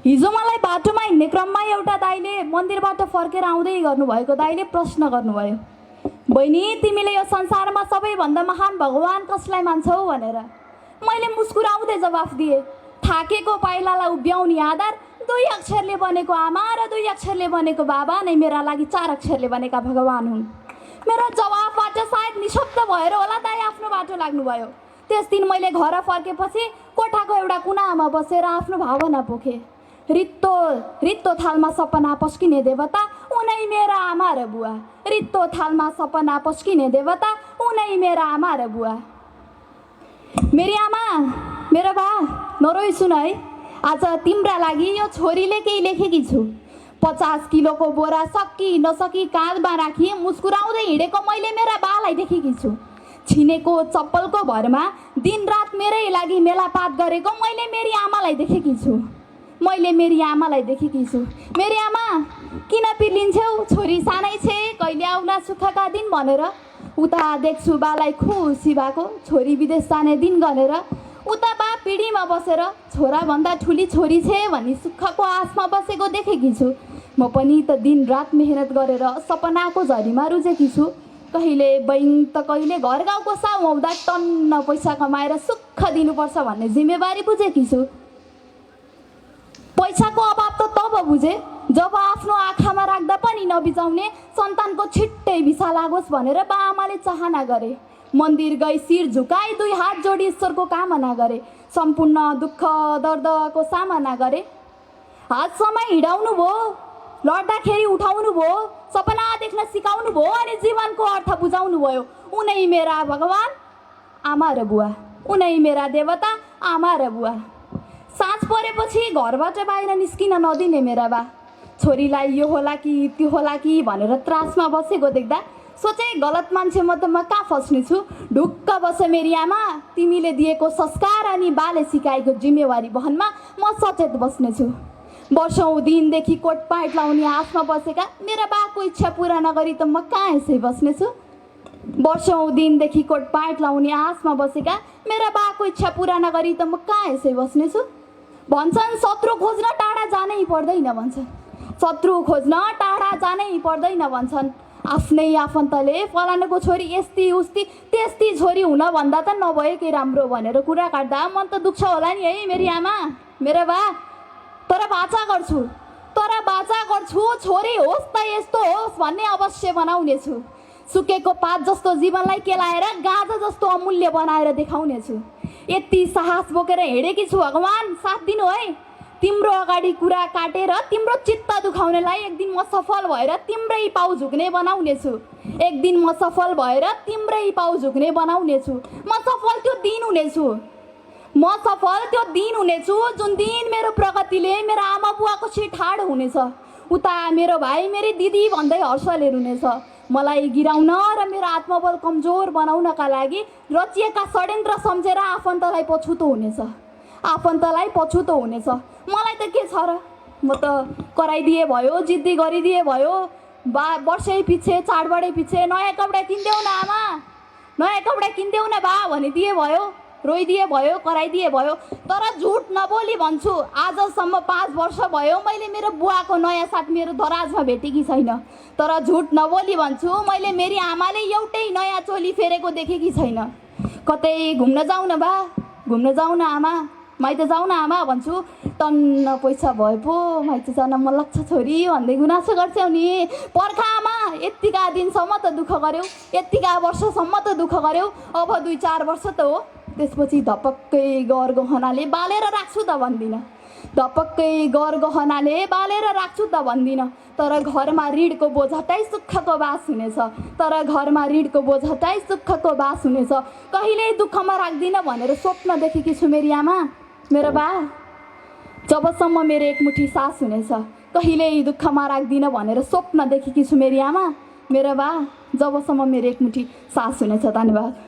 हिजो मलाई बाटोमा हिँड्ने क्रममा एउटा दाइले मन्दिरबाट फर्केर आउँदै गर्नुभएको दाइले प्रश्न गर्नुभयो, बहिनी तिमीले यो संसारमा सबैभन्दा महान भगवान कसलाई मान्छौ भनेर। मैले मुस्कुराउँदै जवाफ दिएँ, थाकेको पाइलालाई उभ्याउने आधार 2 अक्षरले बनेको आमा र 2 अक्षरले बनेको बाबा नै मेरा लागि 4 अक्षरले बनेका भगवान हुन्। मेरो जवाफबाट सायद निशब्द भएर होला दाइ आफ्नो बाटो लाग्नुभयो। त्यस दिन मैले घर फर्केपछि कोठाको एउटा कुनामा बसेर आफ्नो भावना पोखेँ। रित्तो रित्तो थालमा सपना पस्किने देवता उनै मेरा आमा र बुवा। रित्तो थालमा सपना पस्किने देवता उनै मेरा आमा र बुवा। मेरी आमा, मेरो बा, नरोई सुन है, आज तिम्रा लागि यो छोरीले केही लेखेकी छु। 50 किलोको बोरा सकि नसकी काँधमा राखी मुस्कुराउँदै हिँडेको मैले मेरा बालाई देखेकी छु। छिनेको चप्पलको भरमा दिनरात मेरै लागि मेलापात गरेको मैले मेरी आमालाई देखेकी छु। मैले मेरी आमालाई देखेकी छु। मेरी आमा, किन पिर्लिन्छौ? छोरी सानै छे, कहिले आउला सुखका दिन भनेर। उता देख्छु बालाई खुसी भएको, छोरी विदेश जाने दिन गरेर। उता बा पिँढीमा बसेर छोराभन्दा ठुली छोरी छे भनी सुखको आशमा बसेको देखेकी छु। म पनि त दिनरात मेहनत गरेर सपनाको झरीमा रुजेकी छु। कहिले बैङ्क त कहिले घर गाउँको साउ आउँदा टन्न पैसा कमाएर सुख दिनुपर्छ भन्ने जिम्मेवारी बुझेकी छु। पैसाको अभाव त तब बुझे जब आफ्नो आँखामा राख्दा पनि नबिजाउने सन्तानको छिट्टै भिसा लागोस् भनेर बाआमाले चाहना गरे। मन्दिर गई शिर झुकाई 2 हात जोडी ईश्वरको कामना गरे। सम्पूर्ण दुःख दर्दको सामना गरे। हातसम्म हिँडाउनु भयो, लड्दाखेरि उठाउनु भयो, सपना देख्न सिकाउनु भयो अनि जीवनको अर्थ बुझाउनु भयो। उनै मेरा भगवान आमा र बुवा, उनै मेरा देवता आमा र बुवा। साँझ परेपछि घरबाट बाहिर निस्किन नदिने मेरा बा। छोरीलाई यो होला कि त्यो होला कि भनेर त्रासमा बसेको देख्दा सोचे गलत मान्छे म कहाँ फस्ने छु। ढुक्क बस मेरी आमा, तिमीले दिएको संस्कार अनि बाले सिकाएको जिम्मेवारी बहनमा म सचेत बस्नेछु। वर्षौँ दिनदेखि कोट प्यान्ट लाउने आशमा बसेका मेरा बाको इच्छा पुरा नगरी त म कहाँ यसै बस्नेछु। वर्षौँ दिनदेखि कोट प्यान्ट लाउने आशमा बसेका मेरा बाको इच्छा पुरा नगरी त म कहाँ यसै बस्नेछु। भन्छन् शत्रु खोज्न टाढा जानै पर्दैन भन्छन्, शत्रु खोज्न टाढा जानै पर्दैन भन्छन्। आफ्नै आफन्तले फलानुको छोरी यस्ती उस्ती त्यस्ती छोरी हुन भन्दा त नभएकै राम्रो भनेर कुरा काट्दा मन त दुख्छ होला नि है मेरी आमा, मेरो बा। तर बाचा गर्छु छोरी होस् त यस्तो होस् भन्ने अवश्य बनाउनेछु। सुकेको पात जस्तो जीवनलाई केलाएर गाजा जस्तो अमूल्य बनाएर देखाउनेछु। यति साहस बोकेर हिँडेकी छु भगवान, साथ दिनु है। तिम्रो अगाडि कुरा काटेर तिम्रो चित्त दुखाउनेलाई एक दिन म सफल भएर तिम्रै पाउ झुक्ने बनाउनेछु। एक दिन म सफल भएर तिम्रै पाउ झुक्ने बनाउनेछु। म सफल त्यो दिन हुनेछु जुन दिन मेरो प्रगतिले मेरो आमा बुवाको छिर ठाड हुनेछ। उता मेरो भाइ मेरी दिदी भन्दै हर्षले रुनेछ। मलाई गिराउन र मेरो आत्मबल कमजोर बनाउनका लागि रचिएका षड्यन्त्र सम्झेर आफन्तलाई पछुतो हुनेछ। मलाई त के छ र, म त कराइदिए भयो, जिद्दी गरिदिए भयो। वर्षै पछि चाडबाडै पछि नयाँ कपडा किनिदेऊ न आमा, नयाँ कपडा किनिदेऊ न बा भनिदिए भयो, रोइदिए भयो, कराइदिए भयो। तर झुट नबोली भन्छु, आजसम्म 5 वर्ष भयो मैले मेरो बुवाको नयाँ साथ मेरो दराजमा भेटेकी छैन। तर झुट नबोली भन्छु, मैले मेरी आमाले एउटै नयाँ चोली फेरेको देखेकी छैन। कतै घुम्न जाउँ न बा, घुम्न जाउँ न आमा, माइत जाउँ न आमा भन्छु। टन्न पैसा भए पो माइत जान मन लाग्छ छोरी भन्दै गुनासो गर्छौ नि। पर्खा आमा, यतिका दिनसम्म त दुःख गर्यौ, यतिका वर्षसम्म त दुःख गर्यौ, अब 2-4 वर्ष त हो। त्यसपछि धपक्कै गहनाले बालेर राख्छु त भन्दिनँ, धपक्कै गहनाले बालेर राख्छु त भन्दिनँ। तर घरमा ऋणको बोझटाइ सुखको बास हुनेछ, तर घरमा ऋणको बोझटाइ सुखको बास हुनेछ। कहिल्यै दुःखमा राख्दिनँ भनेर स्वप्न देखेकी छु मेरी आमा, मेरो बा। जबसम्म मेरो एकमुठी सास हुनेछ कहिल्यै दुःखमा राख्दिनँ भनेर स्वप्न देखेकी छु मेरी आमा, मेरो बा। जबसम्म मेरो एकमुठी सास हुनेछ। धन्यवाद।